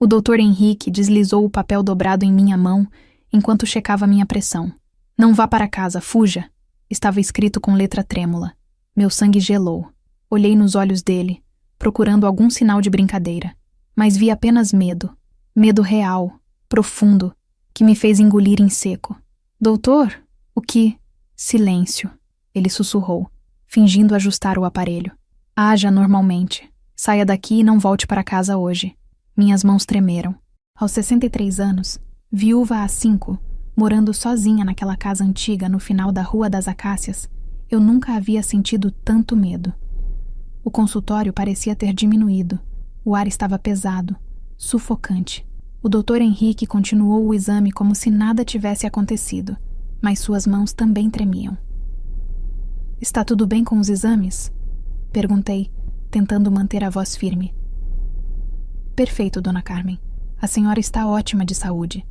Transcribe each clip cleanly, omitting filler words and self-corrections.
O Dr. Henrique deslizou o papel dobrado em minha mão enquanto checava minha pressão. Não vá para casa, fuja! Estava escrito com letra trêmula. Meu sangue gelou. Olhei nos olhos dele, procurando algum sinal de brincadeira. Mas vi apenas medo. Medo real, profundo, que me fez engolir em seco. Doutor? O que? Silêncio. Ele sussurrou, fingindo ajustar o aparelho. Haja normalmente. Saia daqui e não volte para casa hoje. Minhas mãos tremeram. Aos 63 anos, viúva há 5, morando sozinha naquela casa antiga no final da Rua das Acácias, eu nunca havia sentido tanto medo. O consultório parecia ter diminuído. O ar estava pesado, sufocante. O Dr. Henrique continuou o exame como se nada tivesse acontecido, mas suas mãos também tremiam. Está tudo bem com os exames? Perguntei, tentando manter a voz firme. Perfeito, Dona Carmen. A senhora está ótima de saúde.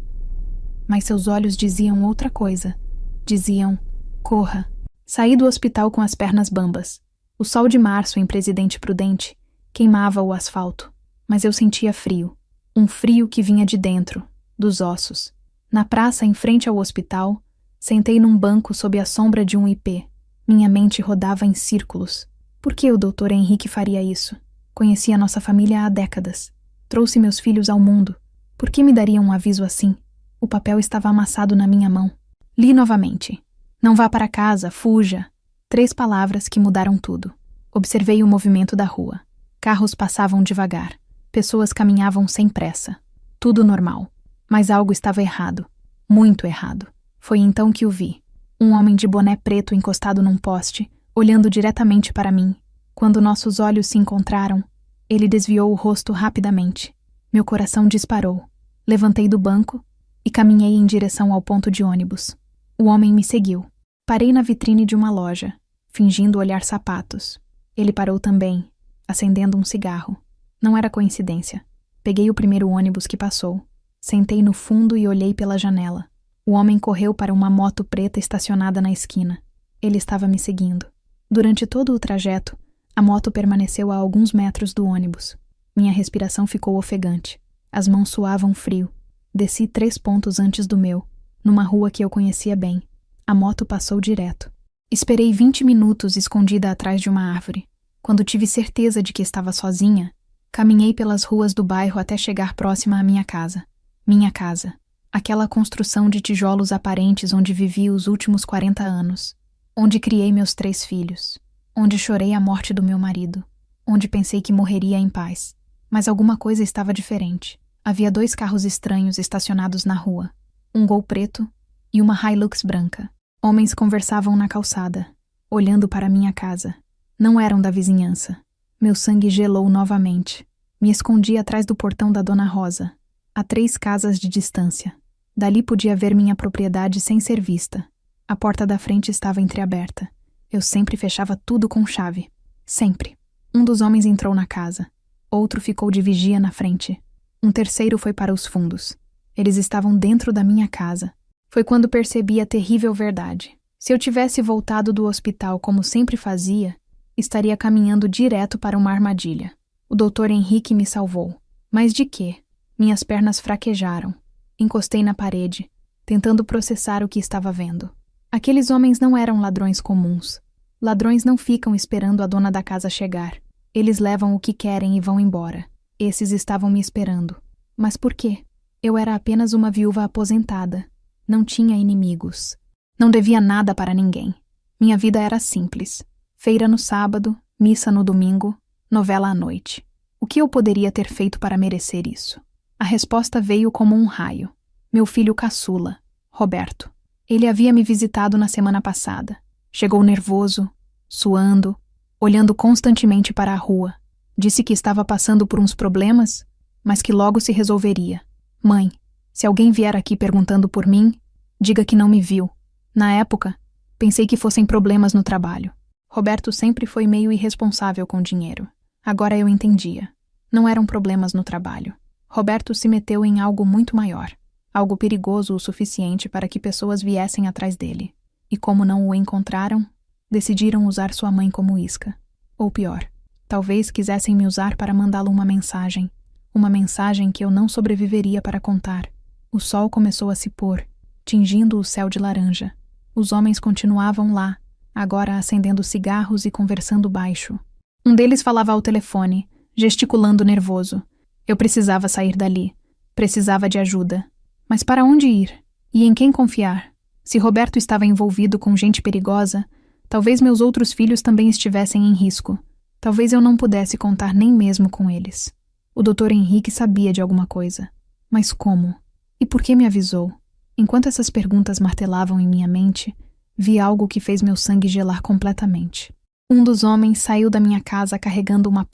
Mas seus olhos diziam outra coisa. Diziam, corra. Saí do hospital com as pernas bambas. O sol de março em Presidente Prudente queimava o asfalto, mas eu sentia frio. Um frio que vinha de dentro, dos ossos. Na praça, em frente ao hospital, sentei num banco sob a sombra de um ipê. Minha mente rodava em círculos. Por que o Dr. Henrique faria isso? Conhecia nossa família há décadas. Trouxe meus filhos ao mundo. Por que me daria um aviso assim? O papel estava amassado na minha mão. Li novamente. Não vá para casa, fuja. 3 palavras que mudaram tudo. Observei o movimento da rua. Carros passavam devagar. Pessoas caminhavam sem pressa. Tudo normal. Mas algo estava errado. Muito errado. Foi então que o vi. Um homem de boné preto encostado num poste, olhando diretamente para mim. Quando nossos olhos se encontraram, ele desviou o rosto rapidamente. Meu coração disparou. Levantei do banco e caminhei em direção ao ponto de ônibus. O homem me seguiu. Parei na vitrine de uma loja, fingindo olhar sapatos. Ele parou também, acendendo um cigarro. Não era coincidência. Peguei o primeiro ônibus que passou. Sentei no fundo e olhei pela janela. O homem correu para uma moto preta estacionada na esquina. Ele estava me seguindo. Durante todo o trajeto, a moto permaneceu a alguns metros do ônibus. Minha respiração ficou ofegante. As mãos suavam frio. Desci 3 pontos antes do meu, numa rua que eu conhecia bem. A moto passou direto. Esperei 20 minutos escondida atrás de uma árvore. Quando tive certeza de que estava sozinha, caminhei pelas ruas do bairro até chegar próxima à minha casa. Minha casa. Aquela construção de tijolos aparentes onde vivi os últimos 40 anos. Onde criei meus 3 filhos. Onde chorei a morte do meu marido. Onde pensei que morreria em paz. Mas alguma coisa estava diferente. Havia 2 carros estranhos estacionados na rua. Um Gol preto e uma Hilux branca. Homens conversavam na calçada, olhando para minha casa. Não eram da vizinhança. Meu sangue gelou novamente. Me escondi atrás do portão da Dona Rosa, a 3 casas de distância. Dali podia ver minha propriedade sem ser vista. A porta da frente estava entreaberta. Eu sempre fechava tudo com chave. Sempre. Um dos homens entrou na casa. Outro ficou de vigia na frente. Um terceiro foi para os fundos. Eles estavam dentro da minha casa. Foi quando percebi a terrível verdade. Se eu tivesse voltado do hospital como sempre fazia, estaria caminhando direto para uma armadilha. O Dr. Henrique me salvou. Mas de quê? Minhas pernas fraquejaram. Encostei na parede, tentando processar o que estava vendo. Aqueles homens não eram ladrões comuns. Ladrões não ficam esperando a dona da casa chegar. Eles levam o que querem e vão embora. Esses estavam me esperando. Mas por quê? Eu era apenas uma viúva aposentada. Não tinha inimigos. Não devia nada para ninguém. Minha vida era simples. Feira no sábado, missa no domingo, novela à noite. O que eu poderia ter feito para merecer isso? A resposta veio como um raio. Meu filho caçula, Roberto. Ele havia me visitado na semana passada. Chegou nervoso, suando, olhando constantemente para a rua. Disse que estava passando por uns problemas, mas que logo se resolveria. Mãe, se alguém vier aqui perguntando por mim, diga que não me viu. Na época, pensei que fossem problemas no trabalho. Roberto sempre foi meio irresponsável com dinheiro. Agora eu entendia. Não eram problemas no trabalho. Roberto se meteu em algo muito maior. Algo perigoso o suficiente para que pessoas viessem atrás dele. E como não o encontraram, decidiram usar sua mãe como isca. Ou pior, talvez quisessem me usar para mandá-lo uma mensagem Uma mensagem que eu não sobreviveria para contar. O sol começou a se pôr, tingindo o céu de laranja. Os homens continuavam lá, agora acendendo cigarros e conversando baixo. Um deles falava ao telefone, gesticulando nervoso. Eu precisava sair dali. Precisava de ajuda. Mas para onde ir? E em quem confiar? Se Roberto estava envolvido com gente perigosa, talvez meus outros filhos também estivessem em risco. Talvez eu não pudesse contar nem mesmo com eles. O Dr. Henrique sabia de alguma coisa. Mas como? E por que me avisou? Enquanto essas perguntas martelavam em minha mente, vi algo que fez meu sangue gelar completamente. Um dos homens saiu da minha casa carregando uma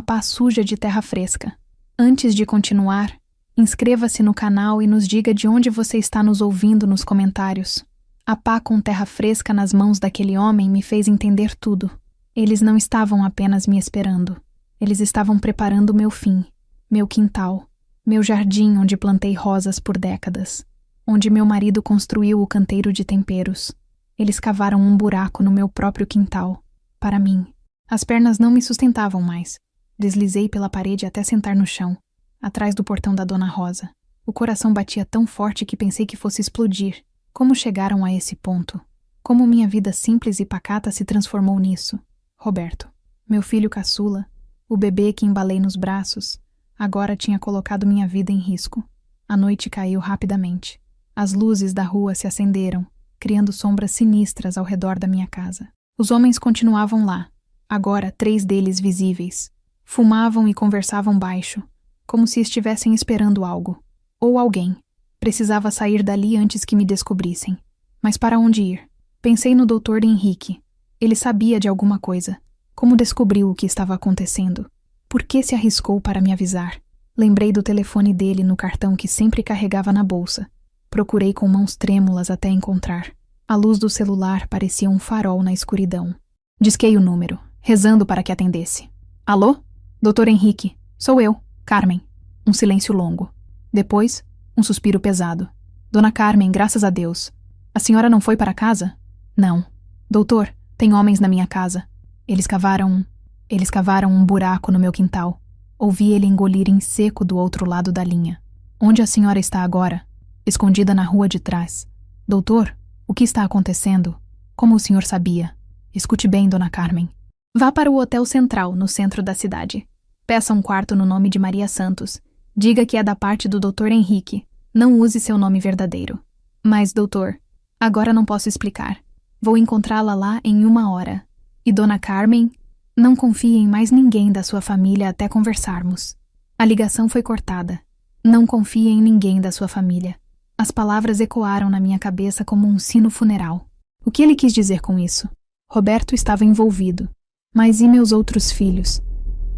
pá suja de terra fresca. Antes de continuar, inscreva-se no canal e nos diga de onde você está nos ouvindo nos comentários. A pá com terra fresca nas mãos daquele homem me fez entender tudo. Eles não estavam apenas me esperando. Eles estavam preparando meu fim, meu quintal, meu jardim onde plantei rosas por décadas, onde meu marido construiu o canteiro de temperos. Eles cavaram um buraco no meu próprio quintal, para mim. As pernas não me sustentavam mais. Deslizei pela parede até sentar no chão, atrás do portão da Dona Rosa. O coração batia tão forte que pensei que fosse explodir. Como chegaram a esse ponto? Como minha vida simples e pacata se transformou nisso? Roberto, meu filho caçula, o bebê que embalei nos braços, agora tinha colocado minha vida em risco. A noite caiu rapidamente. As luzes da rua se acenderam, criando sombras sinistras ao redor da minha casa. Os homens continuavam lá, agora 3 deles visíveis. Fumavam e conversavam baixo, como se estivessem esperando algo. Ou alguém. Precisava sair dali antes que me descobrissem. Mas para onde ir? Pensei no Dr. Henrique. Ele sabia de alguma coisa. Como descobriu o que estava acontecendo? Por que se arriscou para me avisar? Lembrei do telefone dele no cartão que sempre carregava na bolsa. Procurei com mãos trêmulas até encontrar. A luz do celular parecia um farol na escuridão. Disquei o número, rezando para que atendesse. Alô? Dr. Henrique, sou eu, Carmen. Um silêncio longo. Depois, um suspiro pesado. Dona Carmen, graças a Deus. A senhora não foi para casa? Não. Doutor, tem homens na minha casa. Eles cavaram um buraco no meu quintal. Ouvi ele engolir em seco do outro lado da linha. Onde a senhora está agora? Escondida na rua de trás. Doutor, o que está acontecendo? Como o senhor sabia? Escute bem, Dona Carmen. Vá para o Hotel Central, no centro da cidade. Peça um quarto no nome de Maria Santos. Diga que é da parte do Dr. Henrique. Não use seu nome verdadeiro. Mas, doutor, agora não posso explicar. Vou encontrá-la lá em 1 hora. E Dona Carmen, não confie em mais ninguém da sua família até conversarmos. A ligação foi cortada. Não confie em ninguém da sua família. As palavras ecoaram na minha cabeça como um sino funeral. O que ele quis dizer com isso? Roberto estava envolvido. Mas e meus outros filhos?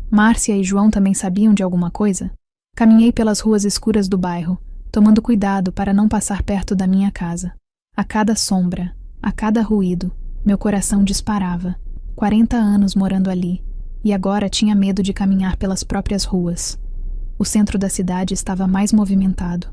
Márcia e João também sabiam de alguma coisa? Caminhei pelas ruas escuras do bairro, tomando cuidado para não passar perto da minha casa. A cada sombra, a cada ruído, meu coração disparava. 40 anos morando ali, e agora tinha medo de caminhar pelas próprias ruas. O centro da cidade estava mais movimentado.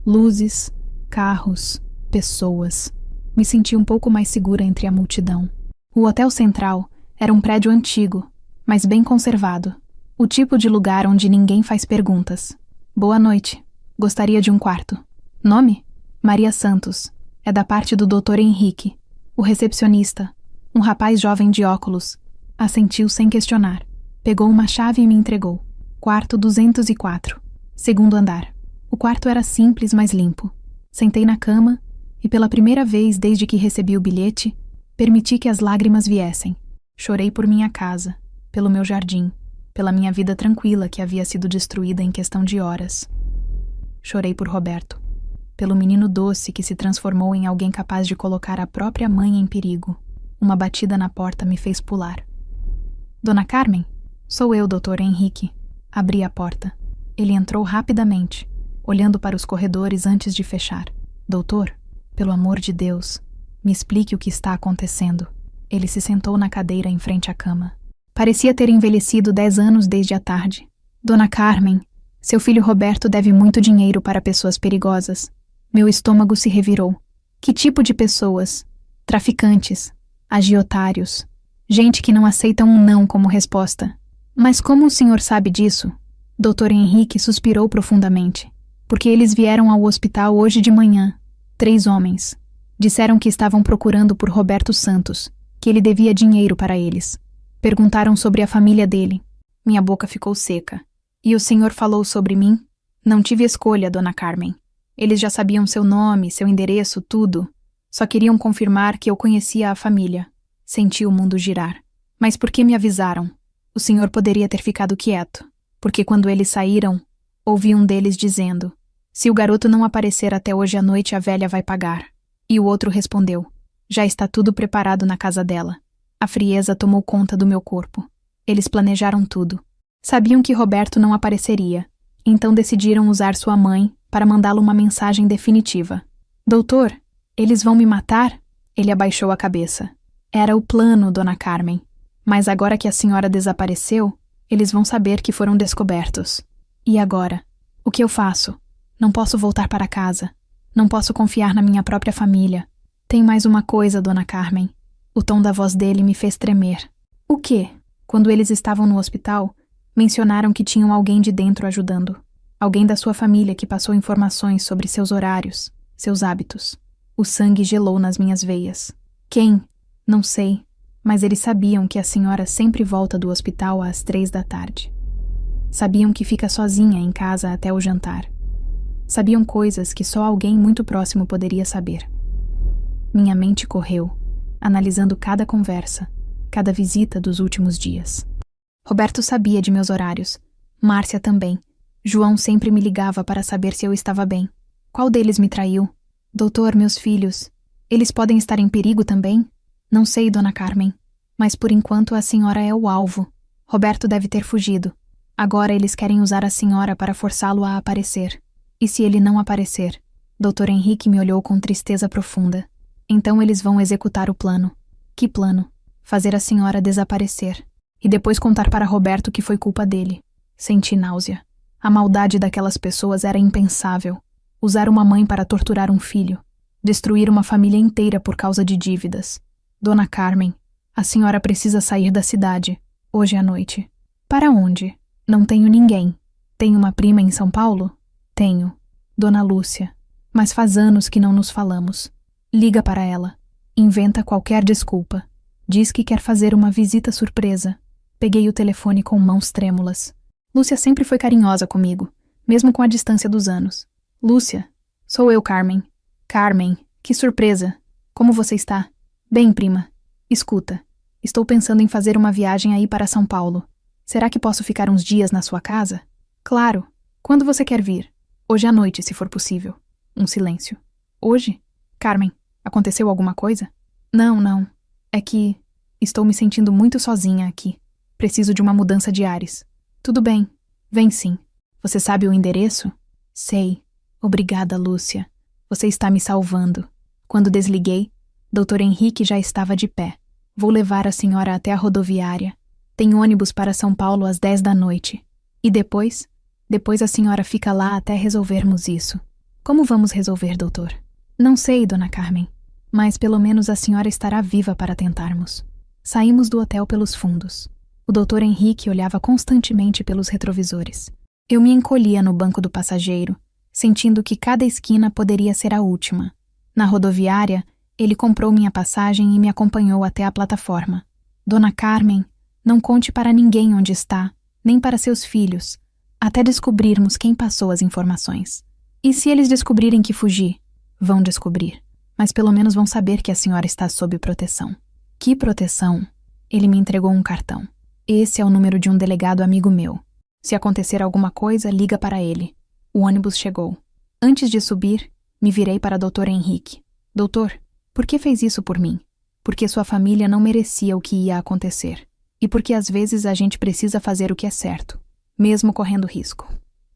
Luzes, carros, pessoas. Me senti um pouco mais segura entre a multidão. O Hotel Central era um prédio antigo, mas bem conservado. O tipo de lugar onde ninguém faz perguntas. Boa noite. Gostaria de um quarto. Nome? Maria Santos. É da parte do Dr. Henrique. O recepcionista, um rapaz jovem de óculos, assentiu sem questionar. Pegou uma chave e me entregou. Quarto 204. Segundo andar. O quarto era simples, mas limpo. Sentei na cama e, pela primeira vez desde que recebi o bilhete, permiti que as lágrimas viessem. Chorei por minha casa, pelo meu jardim, pela minha vida tranquila que havia sido destruída em questão de horas. Chorei por Roberto, pelo menino doce que se transformou em alguém capaz de colocar a própria mãe em perigo. Uma batida na porta me fez pular. Dona Carmen? Sou eu, Dr. Henrique. Abri a porta. Ele entrou rapidamente, olhando para os corredores antes de fechar. Doutor, pelo amor de Deus, me explique o que está acontecendo. Ele se sentou na cadeira em frente à cama. Parecia ter envelhecido 10 anos desde a tarde. Dona Carmen, seu filho Roberto deve muito dinheiro para pessoas perigosas. Meu estômago se revirou. Que tipo de pessoas? Traficantes, agiotários, gente que não aceita um não como resposta. Mas como o senhor sabe disso? Dr. Henrique suspirou profundamente, porque eles vieram ao hospital hoje de manhã. 3 homens. Disseram que estavam procurando por Roberto Santos, que ele devia dinheiro para eles. Perguntaram sobre a família dele. Minha boca ficou seca. E o senhor falou sobre mim? Não tive escolha, dona Carmen. Eles já sabiam seu nome, seu endereço, tudo. Só queriam confirmar que eu conhecia a família. Senti o mundo girar. Mas por que me avisaram? O senhor poderia ter ficado quieto, porque quando eles saíram, ouvi um deles dizendo: se o garoto não aparecer até hoje à noite, a velha vai pagar. E o outro respondeu: já está tudo preparado na casa dela. A frieza tomou conta do meu corpo. Eles planejaram tudo. Sabiam que Roberto não apareceria, então decidiram usar sua mãe para mandá-lo uma mensagem definitiva. Doutor, eles vão me matar? Ele abaixou a cabeça. Era o plano, dona Carmen. Mas agora que a senhora desapareceu, eles vão saber que foram descobertos. E agora? O que eu faço? Não posso voltar para casa. Não posso confiar na minha própria família. Tem mais uma coisa, dona Carmen. O tom da voz dele me fez tremer. O quê? Quando eles estavam no hospital, mencionaram que tinham alguém de dentro ajudando. Alguém da sua família que passou informações sobre seus horários, seus hábitos. O sangue gelou nas minhas veias. Quem? Não sei, mas eles sabiam que a senhora sempre volta do hospital às 3 da tarde. Sabiam que fica sozinha em casa até o jantar. Sabiam coisas que só alguém muito próximo poderia saber. Minha mente correu, analisando cada conversa, cada visita dos últimos dias. Roberto sabia de meus horários. Márcia também. João sempre me ligava para saber se eu estava bem. Qual deles me traiu? Doutor, meus filhos. Eles podem estar em perigo também? Não sei, dona Carmen. Mas por enquanto a senhora é o alvo. Roberto deve ter fugido. Agora eles querem usar a senhora para forçá-lo a aparecer. E se ele não aparecer? Dr. Henrique me olhou com tristeza profunda. Então eles vão executar o plano. Que plano? Fazer a senhora desaparecer. E depois contar para Roberto que foi culpa dele. Senti náusea. A maldade daquelas pessoas era impensável. Usar uma mãe para torturar um filho. Destruir uma família inteira por causa de dívidas. Dona Carmen, a senhora precisa sair da cidade, hoje à noite. Para onde? Não tenho ninguém. Tenho uma prima em São Paulo? Tenho. Dona Lúcia. Mas faz anos que não nos falamos. Liga para ela. Inventa qualquer desculpa. Diz que quer fazer uma visita surpresa. Peguei o telefone com mãos trêmulas. Lúcia sempre foi carinhosa comigo, mesmo com a distância dos anos. Lúcia, sou eu, Carmen. Carmen, que surpresa. Como você está? Bem, prima. Escuta, estou pensando em fazer uma viagem aí para São Paulo. Será que posso ficar uns dias na sua casa? Claro. Quando você quer vir? Hoje à noite, se for possível. Um silêncio. Hoje? Carmen, aconteceu alguma coisa? Não. É que estou me sentindo muito sozinha aqui. Preciso de uma mudança de ares. Tudo bem. Vem sim. Você sabe o endereço? Sei. Obrigada, Lúcia. Você está me salvando. Quando desliguei, Dr. Henrique já estava de pé. Vou levar a senhora até a rodoviária. Tem ônibus para São Paulo às 10 da noite. E depois? Depois a senhora fica lá até resolvermos isso. Como vamos resolver, doutor? Não sei, dona Carmen. Mas pelo menos a senhora estará viva para tentarmos. Saímos do hotel pelos fundos. O Dr. Henrique olhava constantemente pelos retrovisores. Eu me encolhia no banco do passageiro, sentindo que cada esquina poderia ser a última. Na rodoviária, ele comprou minha passagem e me acompanhou até a plataforma. Dona Carmen, não conte para ninguém onde está, nem para seus filhos, até descobrirmos quem passou as informações. E se eles descobrirem que fugi? Vão descobrir, mas pelo menos vão saber que a senhora está sob proteção. Que proteção? Ele me entregou um cartão. Esse é o número de um delegado amigo meu. Se acontecer alguma coisa, liga para ele. O ônibus chegou. Antes de subir, me virei para Dr. Henrique. Doutor, por que fez isso por mim? Porque sua família não merecia o que ia acontecer. E porque às vezes a gente precisa fazer o que é certo, mesmo correndo risco.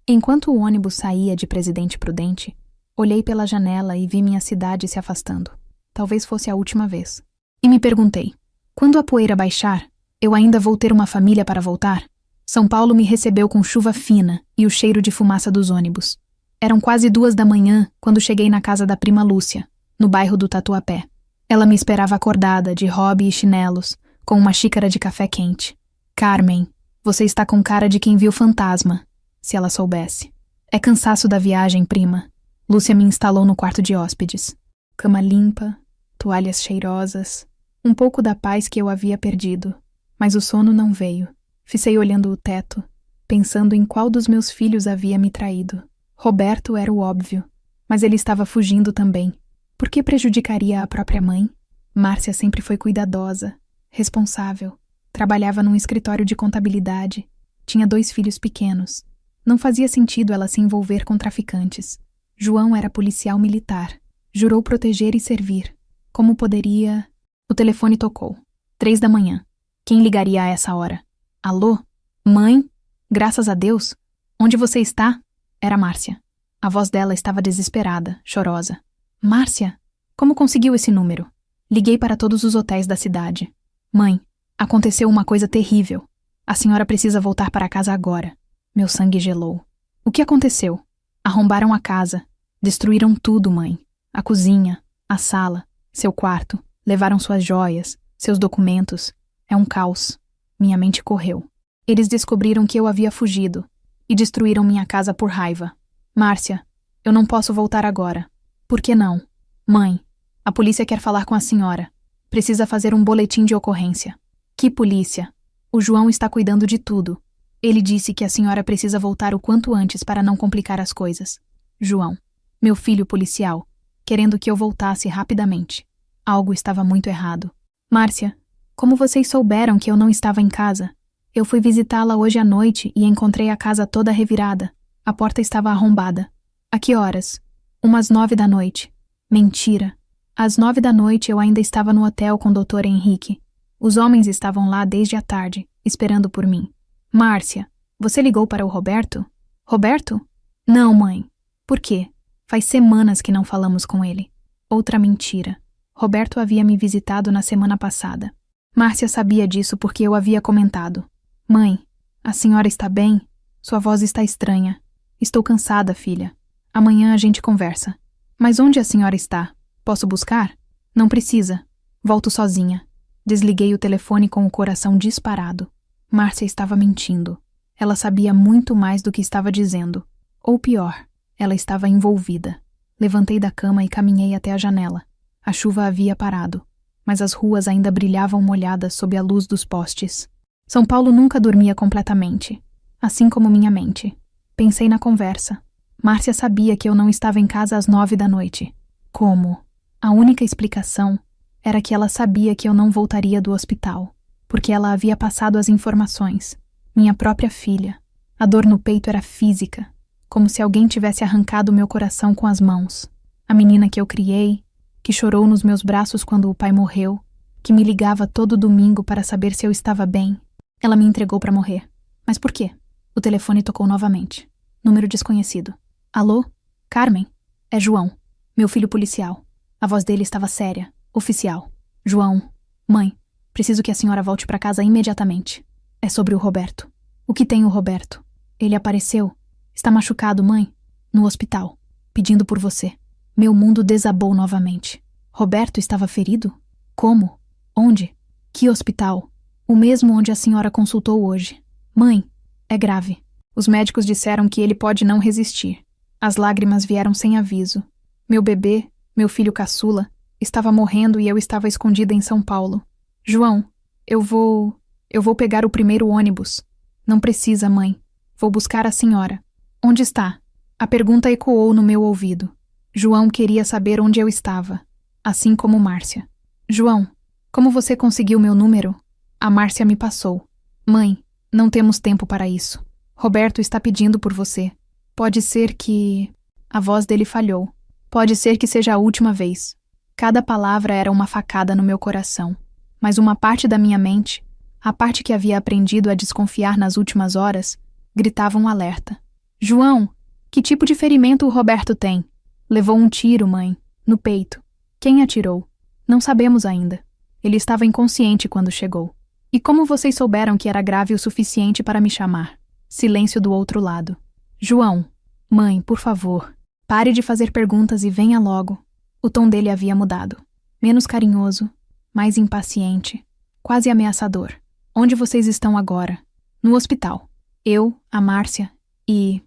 Enquanto o ônibus saía de Presidente Prudente, olhei pela janela e vi minha cidade se afastando. Talvez fosse a última vez. E me perguntei, quando a poeira baixar, eu ainda vou ter uma família para voltar? São Paulo me recebeu com chuva fina e o cheiro de fumaça dos ônibus. Eram quase 2 da manhã quando cheguei na casa da prima Lúcia, no bairro do Tatuapé. Ela me esperava acordada, de hobby e chinelos, com uma xícara de café quente. Carmen, você está com cara de quem viu fantasma. Se ela soubesse. É cansaço da viagem, prima. Lúcia me instalou no quarto de hóspedes. Cama limpa, toalhas cheirosas, um pouco da paz que eu havia perdido. Mas o sono não veio. Ficei olhando o teto, pensando em qual dos meus filhos havia me traído. Roberto era o óbvio, mas ele estava fugindo também. Por que prejudicaria a própria mãe? Márcia sempre foi cuidadosa, responsável. Trabalhava num escritório de contabilidade. Tinha 2 filhos pequenos. Não fazia sentido ela se envolver com traficantes. João era policial militar. Jurou proteger e servir. Como poderia... O telefone tocou. 3 da manhã. Quem ligaria a essa hora? Alô? Mãe? Graças a Deus. Onde você está? Era Márcia. A voz dela estava desesperada, chorosa. Márcia? Como conseguiu esse número? Liguei para todos os hotéis da cidade. Mãe, aconteceu uma coisa terrível. A senhora precisa voltar para casa agora. Meu sangue gelou. O que aconteceu? Arrombaram a casa. Destruíram tudo, mãe. A cozinha, a sala, seu quarto. Levaram suas joias, seus documentos. É um caos. Minha mente correu. Eles descobriram que eu havia fugido e destruíram minha casa por raiva. Márcia, eu não posso voltar agora. Por que não? Mãe, a polícia quer falar com a senhora. Precisa fazer um boletim de ocorrência. Que polícia? O João está cuidando de tudo. Ele disse que a senhora precisa voltar o quanto antes para não complicar as coisas. João, meu filho policial, querendo que eu voltasse rapidamente. Algo estava muito errado. Márcia, como vocês souberam que eu não estava em casa? Eu fui visitá-la hoje à noite e encontrei a casa toda revirada. A porta estava arrombada. A que horas? Umas 9 da noite. Mentira. Às 9 da noite eu ainda estava no hotel com o Dr. Henrique. Os homens estavam lá desde a tarde, esperando por mim. Márcia, você ligou para o Roberto? Roberto? Não, mãe. Por quê? Faz semanas que não falamos com ele. Outra mentira. Roberto havia me visitado na semana passada. Márcia sabia disso porque eu havia comentado. Mãe, a senhora está bem? Sua voz está estranha. Estou cansada, filha. Amanhã a gente conversa. Mas onde a senhora está? Posso buscar? Não precisa. Volto sozinha. Desliguei o telefone com o coração disparado. Márcia estava mentindo. Ela sabia muito mais do que estava dizendo. Ou pior, ela estava envolvida. Levantei da cama e caminhei até a janela. A chuva havia parado, mas as ruas ainda brilhavam molhadas sob a luz dos postes. São Paulo nunca dormia completamente, assim como minha mente. Pensei na conversa. Márcia sabia que eu não estava em casa às 9 da noite. Como? A única explicação era que ela sabia que eu não voltaria do hospital, porque ela havia passado as informações. Minha própria filha. A dor no peito era física, como se alguém tivesse arrancado meu coração com as mãos. A menina que eu criei, que chorou nos meus braços quando o pai morreu, que me ligava todo domingo para saber se eu estava bem. Ela me entregou para morrer. Mas por quê? O telefone tocou novamente. Número desconhecido. Alô? Carmen? É João, meu filho policial. A voz dele estava séria, oficial. João. Mãe, preciso que a senhora volte para casa imediatamente. É sobre o Roberto. O que tem o Roberto? Ele apareceu. Está machucado, mãe. No hospital. Pedindo por você. Meu mundo desabou novamente. Roberto estava ferido? Como? Onde? Que hospital? O mesmo onde a senhora consultou hoje. Mãe, é grave. Os médicos disseram que ele pode não resistir. As lágrimas vieram sem aviso. Meu bebê, meu filho caçula, estava morrendo e eu estava escondida em São Paulo. João, eu vou pegar o primeiro ônibus. Não precisa, mãe. Vou buscar a senhora. Onde está? A pergunta ecoou no meu ouvido. João queria saber onde eu estava, assim como Márcia. João, como você conseguiu meu número? A Márcia me passou. Mãe, não temos tempo para isso. Roberto está pedindo por você. Pode ser que... A voz dele falhou. Pode ser que seja a última vez. Cada palavra era uma facada no meu coração. Mas uma parte da minha mente, a parte que havia aprendido a desconfiar nas últimas horas, gritava um alerta. João, que tipo de ferimento o Roberto tem? Levou um tiro, mãe, no peito. Quem atirou? Não sabemos ainda. Ele estava inconsciente quando chegou. E como vocês souberam que era grave o suficiente para me chamar? Silêncio do outro lado. João, mãe, por favor, pare de fazer perguntas e venha logo. O tom dele havia mudado. Menos carinhoso, mais impaciente, quase ameaçador. Onde vocês estão agora? No hospital. Eu, a Márcia E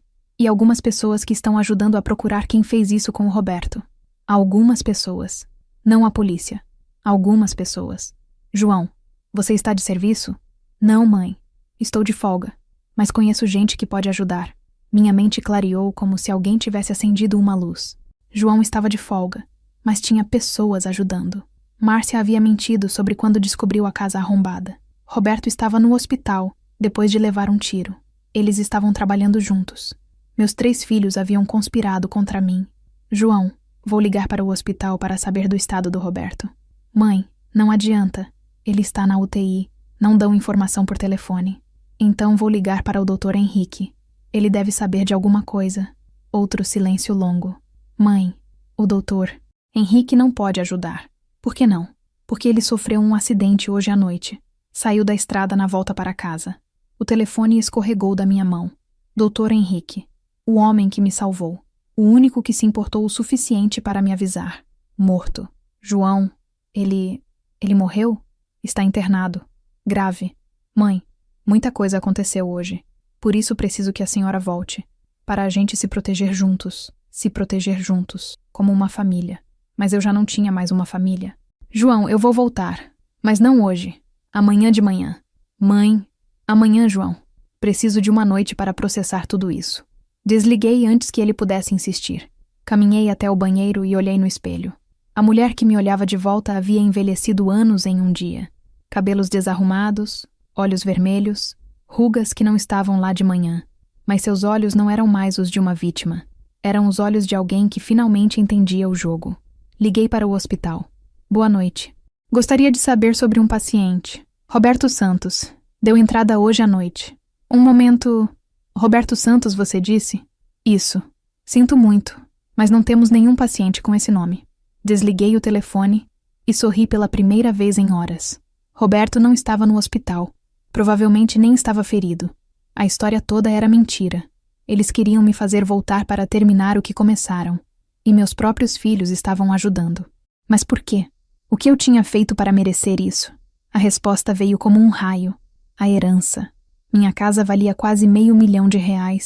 algumas pessoas que estão ajudando a procurar quem fez isso com o Roberto. Algumas pessoas. Não a polícia. Algumas pessoas. João, você está de serviço? Não, mãe. Estou de folga. Mas conheço gente que pode ajudar. Minha mente clareou como se alguém tivesse acendido uma luz. João estava de folga, mas tinha pessoas ajudando. Márcia havia mentido sobre quando descobriu a casa arrombada. Roberto estava no hospital, depois de levar um tiro. Eles estavam trabalhando juntos. Meus 3 filhos haviam conspirado contra mim. João, vou ligar para o hospital para saber do estado do Roberto. Mãe, não adianta. Ele está na UTI. Não dão informação por telefone. Então vou ligar para o Dr. Henrique. Ele deve saber de alguma coisa. Outro silêncio longo. Mãe, o doutor. Henrique não pode ajudar. Por que não? Porque ele sofreu um acidente hoje à noite. Saiu da estrada na volta para casa. O telefone escorregou da minha mão. Dr. Henrique. O homem que me salvou. O único que se importou o suficiente para me avisar. Morto. João. Ele morreu? Está internado. Grave. Mãe, muita coisa aconteceu hoje. Por isso preciso que a senhora volte. Para a gente se proteger juntos. Se proteger juntos. Como uma família. Mas eu já não tinha mais uma família. João, eu vou voltar. Mas não hoje. Amanhã de manhã. Mãe, amanhã, João. Preciso de uma noite para processar tudo isso. Desliguei antes que ele pudesse insistir. Caminhei até o banheiro e olhei no espelho. A mulher que me olhava de volta havia envelhecido anos em um dia. Cabelos desarrumados, olhos vermelhos, rugas que não estavam lá de manhã. Mas seus olhos não eram mais os de uma vítima. Eram os olhos de alguém que finalmente entendia o jogo. Liguei para o hospital. Boa noite. Gostaria de saber sobre um paciente. Roberto Santos. Deu entrada hoje à noite. Um momento... Roberto Santos, você disse? Isso. Sinto muito, mas não temos nenhum paciente com esse nome. Desliguei o telefone e sorri pela primeira vez em horas. Roberto não estava no hospital. Provavelmente nem estava ferido. A história toda era mentira. Eles queriam me fazer voltar para terminar o que começaram. E meus próprios filhos estavam ajudando. Mas por quê? O que eu tinha feito para merecer isso? A resposta veio como um raio. A herança. Minha casa valia quase R$500 mil.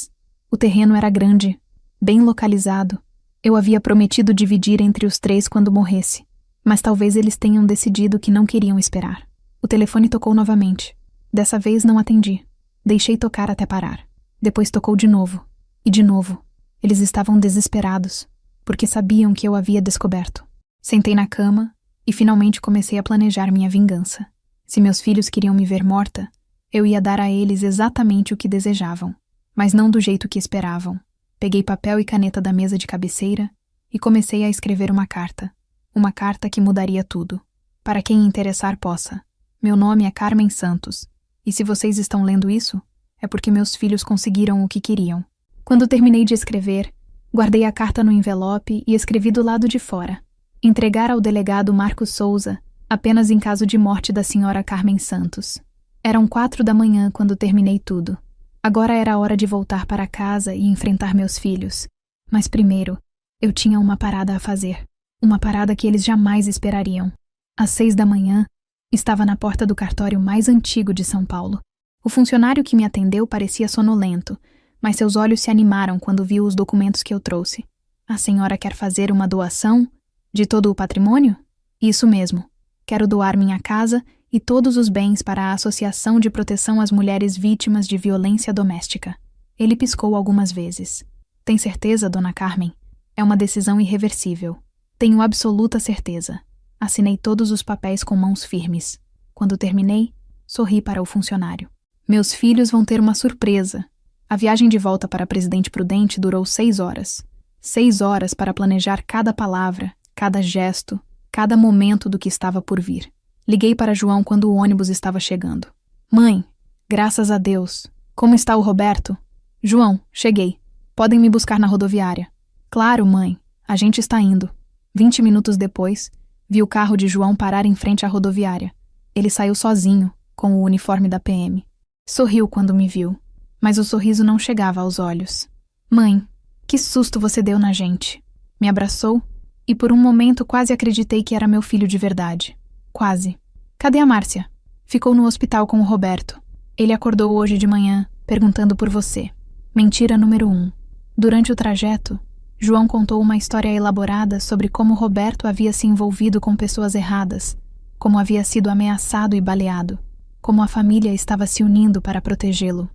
O terreno era grande, bem localizado. Eu havia prometido dividir entre os 3 quando morresse. Mas talvez eles tenham decidido que não queriam esperar. O telefone tocou novamente. Dessa vez não atendi. Deixei tocar até parar. Depois tocou de novo. E de novo. Eles estavam desesperados, porque sabiam que eu havia descoberto. Sentei na cama e finalmente comecei a planejar minha vingança. Se meus filhos queriam me ver morta, eu ia dar a eles exatamente o que desejavam, mas não do jeito que esperavam. Peguei papel e caneta da mesa de cabeceira e comecei a escrever uma carta. Uma carta que mudaria tudo. Para quem interessar possa. Meu nome é Carmen Santos, e se vocês estão lendo isso, é porque meus filhos conseguiram o que queriam. Quando terminei de escrever, guardei a carta no envelope e escrevi do lado de fora. Entregar ao delegado Marcos Souza, apenas em caso de morte da senhora Carmen Santos. Eram 4 da manhã quando terminei tudo. Agora era hora de voltar para casa e enfrentar meus filhos. Mas primeiro, eu tinha uma parada a fazer. Uma parada que eles jamais esperariam. Às 6 da manhã, estava na porta do cartório mais antigo de São Paulo. O funcionário que me atendeu parecia sonolento, mas seus olhos se animaram quando viu os documentos que eu trouxe. A senhora quer fazer uma doação? De todo o patrimônio? Isso mesmo. Quero doar minha casa e todos os bens para a Associação de Proteção às Mulheres Vítimas de Violência Doméstica. Ele piscou algumas vezes. Tem certeza, dona Carmen? É uma decisão irreversível. Tenho absoluta certeza. Assinei todos os papéis com mãos firmes. Quando terminei, sorri para o funcionário. Meus filhos vão ter uma surpresa. A viagem de volta para Presidente Prudente durou 6 horas. 6 horas para planejar cada palavra, cada gesto, cada momento do que estava por vir. Liguei para João quando o ônibus estava chegando. Mãe, graças a Deus. Como está o Roberto? João, cheguei. Podem me buscar na rodoviária. Claro, mãe. A gente está indo. 20 minutos depois, vi o carro de João parar em frente à rodoviária. Ele saiu sozinho, com o uniforme da PM. Sorriu quando me viu, mas o sorriso não chegava aos olhos. Mãe, que susto você deu na gente. Me abraçou e por um momento quase acreditei que era meu filho de verdade. Quase. Cadê a Márcia? Ficou no hospital com o Roberto. Ele acordou hoje de manhã, perguntando por você. Mentira número 1. Durante o trajeto, João contou uma história elaborada sobre como Roberto havia se envolvido com pessoas erradas, como havia sido ameaçado e baleado, como a família estava se unindo para protegê-lo.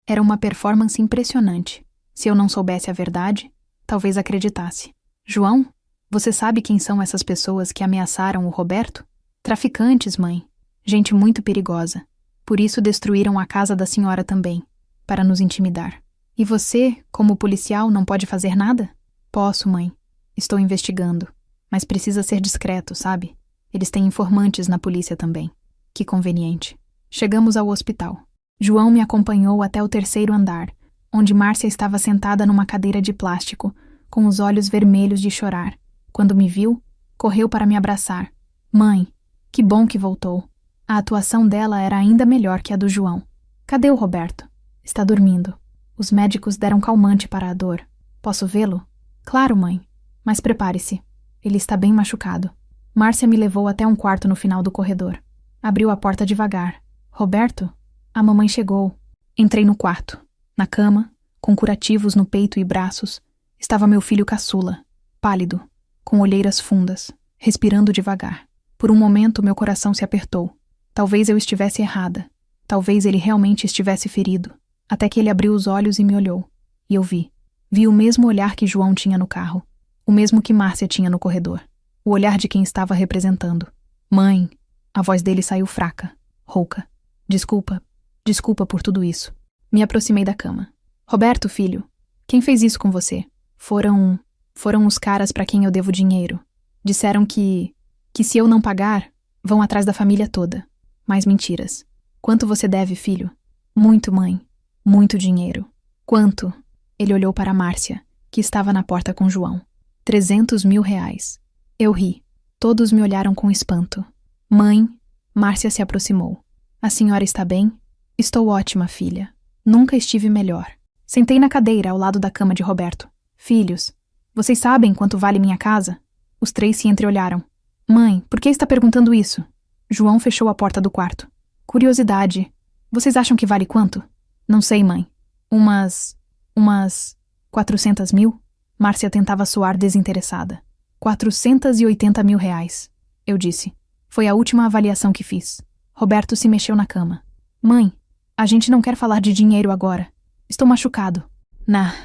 Era uma performance impressionante. Se eu não soubesse a verdade, talvez acreditasse. João, você sabe quem são essas pessoas que ameaçaram o Roberto? Traficantes, mãe. Gente muito perigosa. Por isso destruíram a casa da senhora também, para nos intimidar. E você, como policial, não pode fazer nada? Posso, mãe. Estou investigando. Mas precisa ser discreto, sabe? Eles têm informantes na polícia também. Que conveniente. Chegamos ao hospital. João me acompanhou até o 3º andar, onde Márcia estava sentada numa cadeira de plástico, com os olhos vermelhos de chorar. Quando me viu, correu para me abraçar. Mãe, que bom que voltou. A atuação dela era ainda melhor que a do João. Cadê o Roberto? Está dormindo. Os médicos deram calmante para a dor. Posso vê-lo? Claro, mãe. Mas prepare-se. Ele está bem machucado. Márcia me levou até um quarto no final do corredor. Abriu a porta devagar. Roberto? A mamãe chegou. Entrei no quarto. Na cama, com curativos no peito e braços, estava meu filho caçula, pálido, com olheiras fundas, respirando devagar. Por um momento, meu coração se apertou. Talvez eu estivesse errada. Talvez ele realmente estivesse ferido. Até que ele abriu os olhos e me olhou. E eu vi. Vi o mesmo olhar que João tinha no carro. O mesmo que Márcia tinha no corredor. O olhar de quem estava representando. Mãe. A voz dele saiu fraca, rouca. Desculpa por tudo isso. Me aproximei da cama. Roberto, filho, quem fez isso com você? Foram os caras para quem eu devo dinheiro. Disseram que se eu não pagar, vão atrás da família toda. Mais mentiras. Quanto você deve, filho? Muito, mãe. Muito dinheiro. Quanto? Ele olhou para Márcia, que estava na porta com João. 300 mil reais. Eu ri. Todos me olharam com espanto. Mãe, Márcia se aproximou. A senhora está bem? Estou ótima, filha. Nunca estive melhor. Sentei na cadeira ao lado da cama de Roberto. Filhos, vocês sabem quanto vale minha casa? Os 3 se entreolharam. Mãe, por que está perguntando isso? João fechou a porta do quarto. Curiosidade. Vocês acham que vale quanto? Não sei, mãe. Umas 400 mil? Márcia tentava soar desinteressada. 480 mil reais, eu disse. Foi a última avaliação que fiz. Roberto se mexeu na cama. Mãe, a gente não quer falar de dinheiro agora. Estou machucado.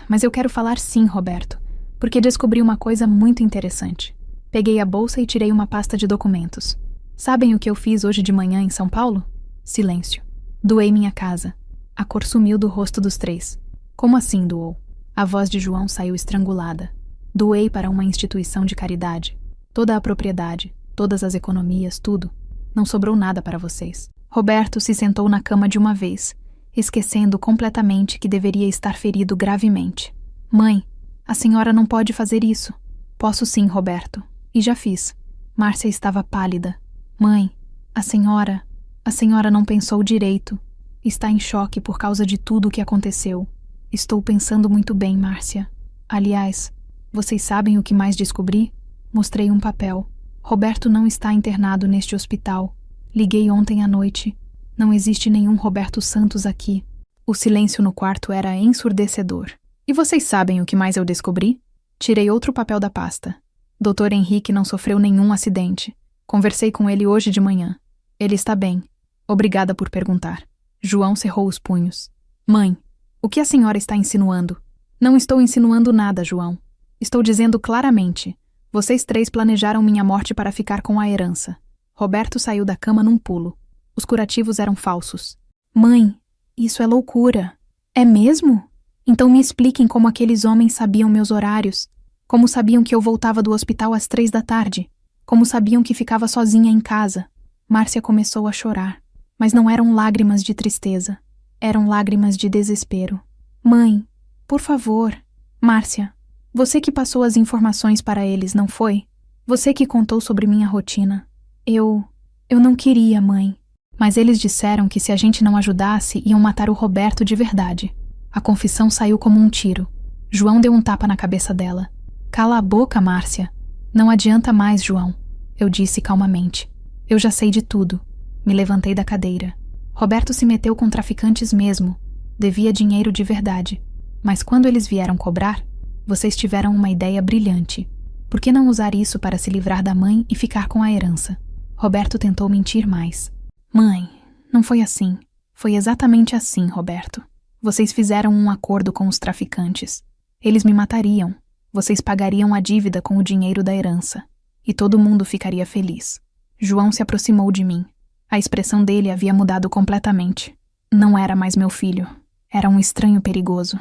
Mas eu quero falar sim, Roberto, porque descobri uma coisa muito interessante. Peguei a bolsa e tirei uma pasta de documentos. Sabem o que eu fiz hoje de manhã em São Paulo? Silêncio. Doei minha casa. A cor sumiu do rosto dos 3. Como assim doou? A voz de João saiu estrangulada. Doei para uma instituição de caridade. Toda a propriedade, todas as economias, tudo. Não sobrou nada para vocês. Roberto se sentou na cama de uma vez, esquecendo completamente que deveria estar ferido gravemente. Mãe, a senhora não pode fazer isso. Posso sim, Roberto. E já fiz. Márcia estava pálida. Mãe, a senhora não pensou direito. Está em choque por causa de tudo o que aconteceu. Estou pensando muito bem, Márcia. Aliás, vocês sabem o que mais descobri? Mostrei um papel. Roberto não está internado neste hospital. Liguei ontem à noite. Não existe nenhum Roberto Santos aqui. O silêncio no quarto era ensurdecedor. E vocês sabem o que mais eu descobri? Tirei outro papel da pasta. Dr. Henrique não sofreu nenhum acidente. Conversei com ele hoje de manhã. Ele está bem. Obrigada por perguntar. João cerrou os punhos. Mãe, o que a senhora está insinuando? Não estou insinuando nada, João. Estou dizendo claramente. Vocês 3 planejaram minha morte para ficar com a herança. Roberto saiu da cama num pulo. Os curativos eram falsos. Mãe, isso é loucura. É mesmo? Então me expliquem como aqueles homens sabiam meus horários. Como sabiam que eu voltava do hospital às 3 da tarde. Como sabiam que ficava sozinha em casa. Márcia começou a chorar. Mas não eram lágrimas de tristeza. Eram lágrimas de desespero. Mãe, por favor. Márcia, você que passou as informações para eles, não foi? Você que contou sobre minha rotina. Eu não queria, mãe. Mas eles disseram que se a gente não ajudasse, iam matar o Roberto de verdade. A confissão saiu como um tiro. João deu um tapa na cabeça dela. Cala a boca, Márcia. Não adianta mais, João. Eu disse calmamente. Eu já sei de tudo. Me levantei da cadeira. Roberto se meteu com traficantes mesmo. Devia dinheiro de verdade. Mas quando eles vieram cobrar, vocês tiveram uma ideia brilhante. Por que não usar isso para se livrar da mãe e ficar com a herança? Roberto tentou mentir mais. Mãe, não foi assim. Foi exatamente assim, Roberto. Vocês fizeram um acordo com os traficantes. Eles me matariam. Vocês pagariam a dívida com o dinheiro da herança. E todo mundo ficaria feliz. João se aproximou de mim. A expressão dele havia mudado completamente. Não era mais meu filho. Era um estranho perigoso.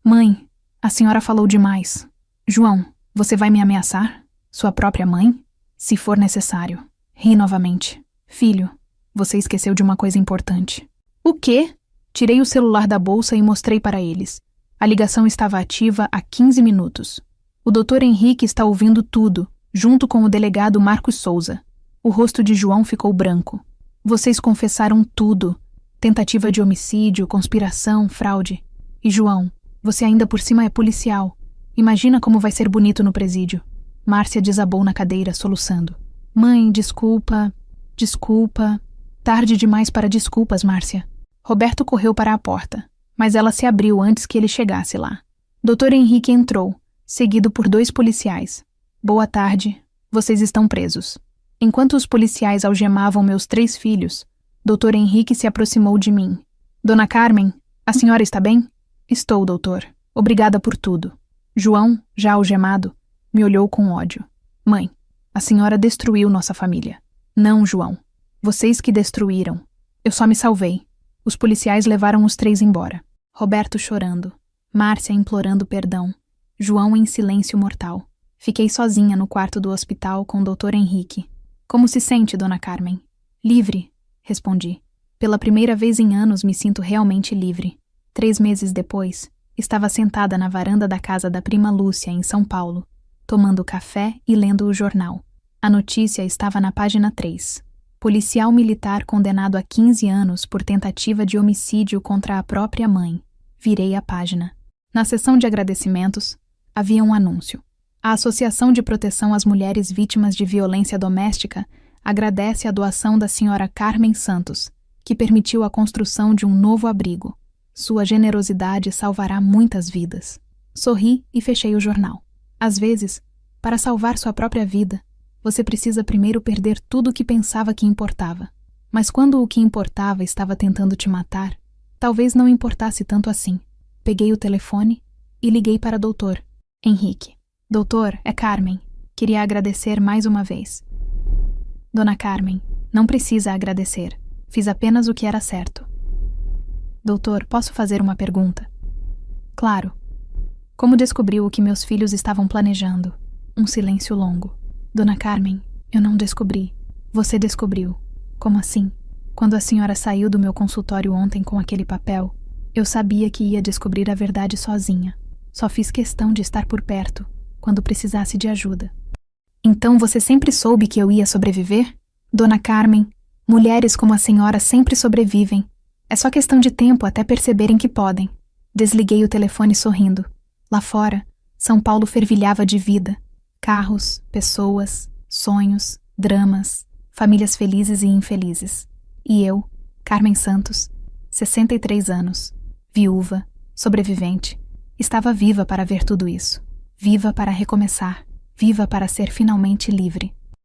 Mãe, a senhora falou demais. João, você vai me ameaçar? Sua própria mãe? Se for necessário. Ri novamente. Filho, você esqueceu de uma coisa importante. O quê? Tirei o celular da bolsa e mostrei para eles. A ligação estava ativa há 15 minutos. O Dr. Henrique está ouvindo tudo, junto com o delegado Marcos Souza. O rosto de João ficou branco. Vocês confessaram tudo. Tentativa de homicídio, conspiração, fraude. E João, você ainda por cima é policial. Imagina como vai ser bonito no presídio. Márcia desabou na cadeira, soluçando. Mãe, desculpa. Desculpa. Tarde demais para desculpas, Márcia. Roberto correu para a porta, mas ela se abriu antes que ele chegasse lá. Dr. Henrique entrou, seguido por 2 policiais. Boa tarde. Vocês estão presos. Enquanto os policiais algemavam meus 3 filhos, Dr. Henrique se aproximou de mim. Dona Carmen, a senhora está bem? Estou, doutor. Obrigada por tudo. João, já algemado, me olhou com ódio. Mãe, a senhora destruiu nossa família. Não, João. Vocês que destruíram. Eu só me salvei. Os policiais levaram os 3 embora. Roberto chorando. Márcia implorando perdão. João em silêncio mortal. Fiquei sozinha no quarto do hospital com o Dr. Henrique. Como se sente, Dona Carmen? Livre, respondi. Pela primeira vez em anos me sinto realmente livre. 3 meses depois, estava sentada na varanda da casa da prima Lúcia, em São Paulo, tomando café e lendo o jornal. A notícia estava na página 3. Policial militar condenado a 15 anos por tentativa de homicídio contra a própria mãe. Virei a página. Na seção de agradecimentos, havia um anúncio. A Associação de Proteção às Mulheres Vítimas de Violência Doméstica agradece a doação da senhora Carmen Santos, que permitiu a construção de um novo abrigo. Sua generosidade salvará muitas vidas. Sorri e fechei o jornal. Às vezes, para salvar sua própria vida, você precisa primeiro perder tudo o que pensava que importava. Mas quando o que importava estava tentando te matar, talvez não importasse tanto assim. Peguei o telefone e liguei para Dr. Henrique. Doutor, é Carmen. Queria agradecer mais uma vez. Dona Carmen, não precisa agradecer. Fiz apenas o que era certo. Doutor, posso fazer uma pergunta? Claro. Como descobriu o que meus filhos estavam planejando? Um silêncio longo. Dona Carmen, eu não descobri. Você descobriu. Como assim? Quando a senhora saiu do meu consultório ontem com aquele papel, eu sabia que ia descobrir a verdade sozinha. Só fiz questão de estar por perto, quando precisasse de ajuda. Então você sempre soube que eu ia sobreviver? Dona Carmen, mulheres como a senhora sempre sobrevivem. É só questão de tempo até perceberem que podem. Desliguei o telefone sorrindo. Lá fora, São Paulo fervilhava de vida. Carros, pessoas, sonhos, dramas, famílias felizes e infelizes. E eu, Carmen Santos, 63 anos, viúva, sobrevivente, estava viva para ver tudo isso. Viva para recomeçar, viva para ser finalmente livre.